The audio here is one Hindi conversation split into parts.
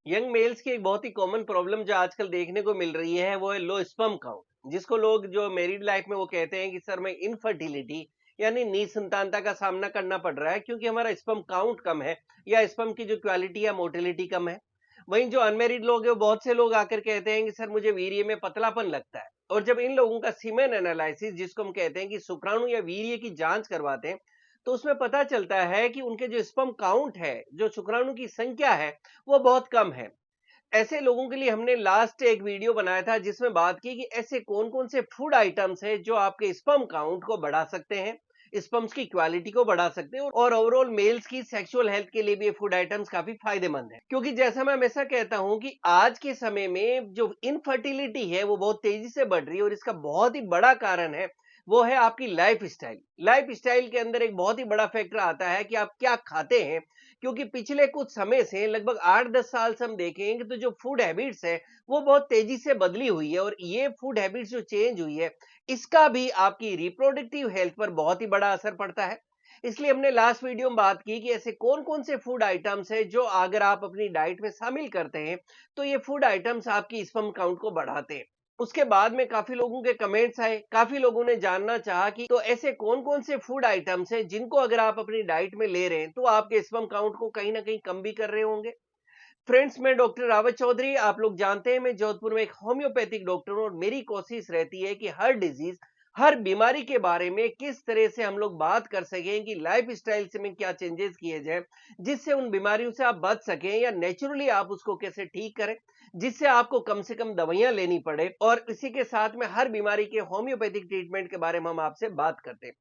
यंग मेल्स की एक बहुत ही कॉमन प्रॉब्लम जो आजकल देखने को मिल रही है वो है लो स्पर्म काउंट, जिसको लोग जो मैरिड लाइफ में वो कहते हैं कि सर मैं इनफर्टिलिटी यानी निसंतानता का सामना करना पड़ रहा है क्योंकि हमारा स्पर्म काउंट कम है या स्पर्म की जो क्वालिटी या मोटिलिटी कम है। वहीं जो अनमेरिड लोग है वो बहुत से लोग आकर कहते हैं कि सर मुझे वीर्य में पतलापन लगता है। और जब इन लोगों का सीमेन एनालिसिस, जिसको हम कहते हैं कि शुक्राणु या वीर्य की जांच करवाते हैं, तो उसमें पता चलता है कि उनके जो स्पर्म काउंट है, जो शुक्राणु की संख्या है, वो बहुत कम है। ऐसे लोगों के लिए हमने लास्ट एक वीडियो बनाया था जिसमें बात की कि ऐसे कौन कौन से फूड आइटम्स हैं जो आपके स्पर्म काउंट को बढ़ा सकते हैं, स्पर्म्स की क्वालिटी को बढ़ा सकते हैं और ओवरऑल मेल्स की सेक्सुअल हेल्थ के लिए भी ये फूड आइटम्स काफी फायदेमंद है। क्योंकि जैसा मैं हमेशा कहता हूं कि आज के समय में जो इनफर्टिलिटी है वो बहुत तेजी से बढ़ रही है और इसका बहुत ही बड़ा कारण है वो है आपकी लाइफ स्टाइल। लाइफ स्टाइल के अंदर एक बहुत ही बड़ा फैक्टर आता है कि आप क्या खाते हैं। क्योंकि पिछले कुछ समय से लगभग 8-10 साल से हम देखेंगे तो जो फूड हैबिट्स है वो बहुत तेजी से बदली हुई है और ये फूड हैबिट्स जो चेंज हुई है इसका भी आपकी रिप्रोडक्टिव हेल्थ पर बहुत ही बड़ा असर पड़ता है। इसलिए हमने लास्ट वीडियो में बात की कि ऐसे कौन कौन से फूड आइटम्स हैं जो अगर आप अपनी डाइट में शामिल करते हैं तो ये फूड आइटम्स आपकी स्पर्म काउंट को बढ़ाते हैं। उसके बाद में काफी लोगों के कमेंट्स आए, काफी लोगों ने जानना चाहा कि तो ऐसे कौन कौन से फूड आइटम्स हैं जिनको अगर आप अपनी डाइट में ले रहे हैं तो आपके स्पर्म काउंट को कहीं ना कहीं कम भी कर रहे होंगे। फ्रेंड्स, मैं डॉक्टर रावत चौधरी, आप लोग जानते हैं मैं जोधपुर में एक होम्योपैथिक डॉक्टर हूं और मेरी कोशिश रहती है कि हर डिजीज, हर बीमारी के बारे में किस तरह से हम लोग बात कर सकें कि लाइफ स्टाइल से में क्या चेंजेस किए जाए जिससे उन बीमारियों से आप बच सकें या नेचुरली आप उसको कैसे ठीक करें जिससे आपको कम से कम दवाइयां लेनी पड़े। और इसी के साथ में हर बीमारी के होम्योपैथिक ट्रीटमेंट के बारे में हम आपसे बात करते हैं।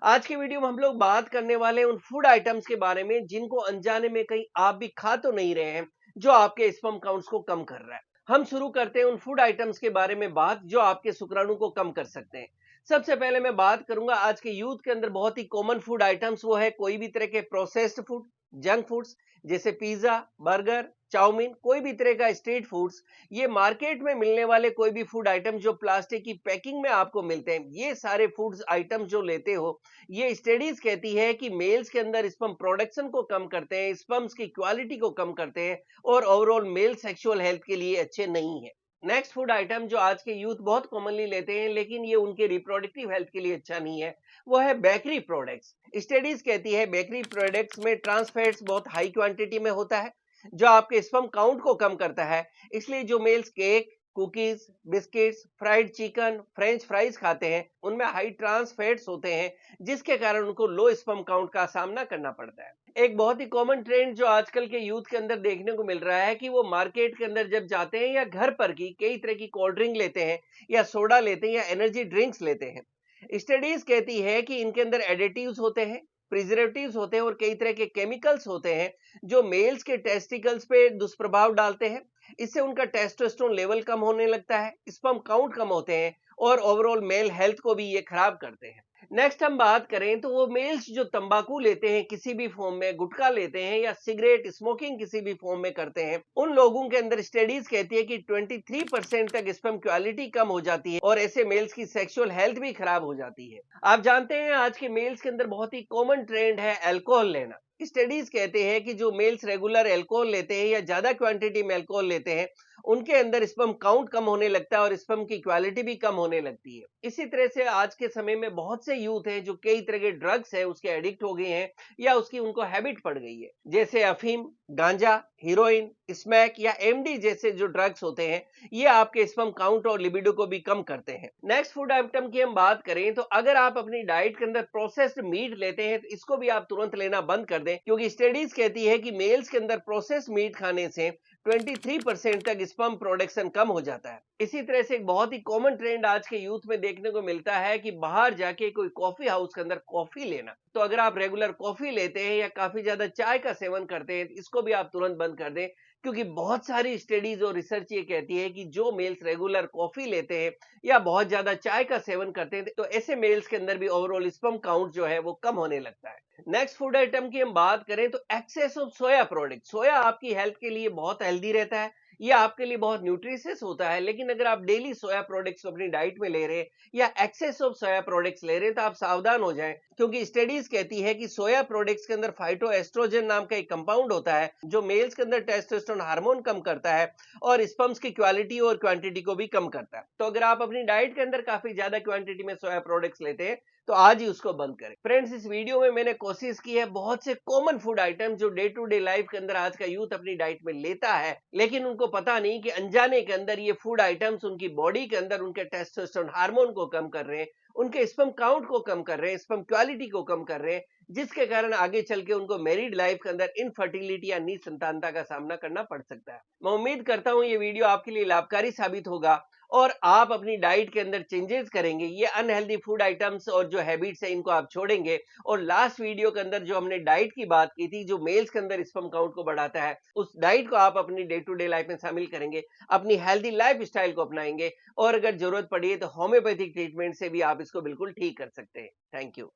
आज के वीडियो में हम लोग बात करने वाले हैं उन फूड आइटम्स के बारे में जिनको अनजाने में कहीं आप भी खा तो नहीं रहे हैं, जो आपके स्पर्म काउंट्स को कम कर रहा है। हम शुरू करते हैं उन फूड आइटम्स के बारे में बात जो आपके शुक्राणु को कम कर सकते हैं। सबसे पहले मैं बात करूंगा आज के यूथ के अंदर बहुत ही कॉमन फूड आइटम्स, वो है कोई भी तरह के प्रोसेस्ड फूड, जंक फूड्स जैसे पिज्जा, बर्गर, चाउमीन, कोई भी तरह का स्ट्रीट फूड्स। ये मार्केट में मिलने वाले कोई भी फूड आइटम जो प्लास्टिक की पैकिंग में आपको मिलते हैं, ये सारे फूड्स आइटम्स जो लेते हो, ये स्टडीज कहती है कि मेल्स के अंदर स्पर्म प्रोडक्शन को कम करते हैं, स्पर्म्स की क्वालिटी को कम करते हैं और ओवरऑल मेल सेक्सुअल हेल्थ के लिए अच्छे नहीं है। नेक्स्ट फूड आइटम जो आज के यूथ बहुत कॉमनली लेते हैं लेकिन ये उनके रिप्रोडक्टिव हेल्थ के लिए अच्छा नहीं है, वो है बेकरी प्रोडक्ट्स। स्टडीज कहती है बेकरी प्रोडक्ट्स में ट्रांस फैट्स बहुत हाई क्वांटिटी में होता है जो आपके स्पर्म काउंट को कम करता है। इसलिए जो males cake, cookies, biscuits, fried chicken, French fries खाते हैं उनमें हाई ट्रांस फैट्स होते हैं जिसके कारण उनको लो स्पर्म काउंट का सामना करना पड़ता है। एक बहुत ही कॉमन ट्रेंड जो आजकल के यूथ के अंदर देखने को मिल रहा है कि वो मार्केट के अंदर जब जाते हैं या घर पर की कई तरह की कोल्ड ड्रिंक लेते हैं या सोडा लेते हैं या एनर्जी ड्रिंक्स लेते हैं। स्टडीज कहती है कि इनके अंदर एडिटिव्स होते हैं, प्रिजर्वेटिव्स होते हैं और कई तरह के केमिकल्स होते हैं जो मेल्स के टेस्टिकल्स पे दुष्प्रभाव डालते हैं। इससे उनका टेस्टोस्टेरोन लेवल कम होने लगता है, स्पर्म काउंट कम होते हैं और ओवरऑल मेल हेल्थ को भी ये खराब करते हैं। नेक्स्ट हम बात करें तो वो मेल्स जो तंबाकू लेते हैं किसी भी फॉर्म में, गुटखा लेते हैं या सिगरेट स्मोकिंग किसी भी फॉर्म में करते हैं, उन लोगों के अंदर स्टडीज कहती है कि 23% तक स्पर्म क्वालिटी कम हो जाती है और ऐसे मेल्स की सेक्सुअल हेल्थ भी खराब हो जाती है। आप जानते हैं आज के मेल्स के अंदर बहुत ही कॉमन ट्रेंड है अल्कोहल लेना। स्टडीज कहते हैं कि जो मेल्स रेगुलर अल्कोहल लेते हैं या ज्यादा क्वांटिटी में अल्कोहल लेते हैं उनके अंदर स्पर्म काउंट कम होने लगता है और स्पर्म की क्वालिटी भी कम होने लगती है। इसी तरह से आज के समय में बहुत से यूथ हैं जो कई तरह के ड्रग्स है उसके एडिक्ट हो गए हैं या उसकी उनको हैबिट पड़ गई है, जैसे अफीम, गांजा, हीरोइन, स्मैक या एमडी जैसे जो ड्रग्स होते हैं, ये आपके स्पर्म काउंट और लिबिडो को भी कम करते हैं। नेक्स्ट फूड आइटम की हम बात करें तो अगर आप अपनी डाइट के अंदर प्रोसेस्ड मीट लेते हैं तो इसको भी आप तुरंत लेना बंद कर दें क्योंकि स्टडीज कहती है कि मेल्स के अंदर प्रोसेस्ड मीट खाने से 23% तक स्पर्म प्रोडक्शन कम हो जाता है। इसी तरह से एक बहुत ही कॉमन ट्रेंड आज के यूथ में देखने को मिलता है कि बाहर जाके कोई कॉफी हाउस के अंदर कॉफी लेना। तो अगर आप रेगुलर कॉफी लेते हैं या काफी ज्यादा चाय का सेवन करते हैं तो इसको भी आप तुरंत बंद कर दें क्योंकि बहुत सारी स्टडीज और रिसर्च ये कहती है कि जो मेल्स रेगुलर कॉफी लेते हैं या बहुत ज्यादा चाय का सेवन करते हैं तो ऐसे मेल्स के अंदर भी ओवरऑल स्पर्म काउंट जो है वो कम होने लगता है। नेक्स्ट फूड आइटम की हम बात करें तो एक्सेस ऑफ सोया प्रोडक्ट। सोया आपकी हेल्थ के लिए बहुत हेल्दी रहता है, ये आपके लिए बहुत न्यूट्रिशियस होता है, लेकिन अगर आप डेली सोया प्रोडक्ट्स अपनी डाइट में ले रहे हैं या एक्सेस ऑफ सोया प्रोडक्ट्स ले रहे हैं तो आप सावधान हो जाएं, क्योंकि स्टडीज कहती है कि सोया प्रोडक्ट्स के अंदर फाइटोएस्ट्रोजन नाम का एक कंपाउंड होता है जो मेल्स के अंदर टेस्टोस्टेरोन हार्मोन कम करता है और स्पर्म्स की क्वालिटी और क्वांटिटी को भी कम करता है। तो अगर आप अपनी डाइट के अंदर काफी ज्यादा क्वांटिटी में सोया प्रोडक्ट्स लेते हैं तो आज ही उसको बंद करें। फ्रेंड्स, इस वीडियो में मैंने कोशिश की है बहुत से कॉमन फूड आइटम जो डे टू डे लाइफ के अंदर आज का यूथ अपनी डाइट में लेता है, लेकिन उनको पता नहीं कि अनजाने के अंदर ये फूड आइटम्स उनकी बॉडी के अंदर उनके टेस्टोस्टेरोन हार्मोन को कम कर रहे हैं, उनके स्पर्म काउंट को कम कर रहे हैं, स्पर्म क्वालिटी को कम कर रहे हैं, जिसके कारण आगे चल के उनको मैरिड लाइफ के अंदर इनफर्टिलिटी या निसंतानता का सामना करना पड़ सकता है। मैं उम्मीद करता हूं ये वीडियो आपके लिए लाभकारी साबित होगा और आप अपनी डाइट के अंदर चेंजेस करेंगे, ये अनहेल्दी फूड आइटम्स और जो हैबिट्स है इनको आप छोड़ेंगे और लास्ट वीडियो के अंदर जो हमने डाइट की बात की थी जो मेल्स के अंदर स्पर्म काउंट को बढ़ाता है, उस डाइट को आप अपनी डे टू डे लाइफ में शामिल करेंगे, अपनी हेल्दी लाइफ स्टाइल को अपनाएंगे और अगर जरूरत पड़ी है तो होम्योपैथिक ट्रीटमेंट से भी आप इसको बिल्कुल ठीक कर सकते हैं। Thank you.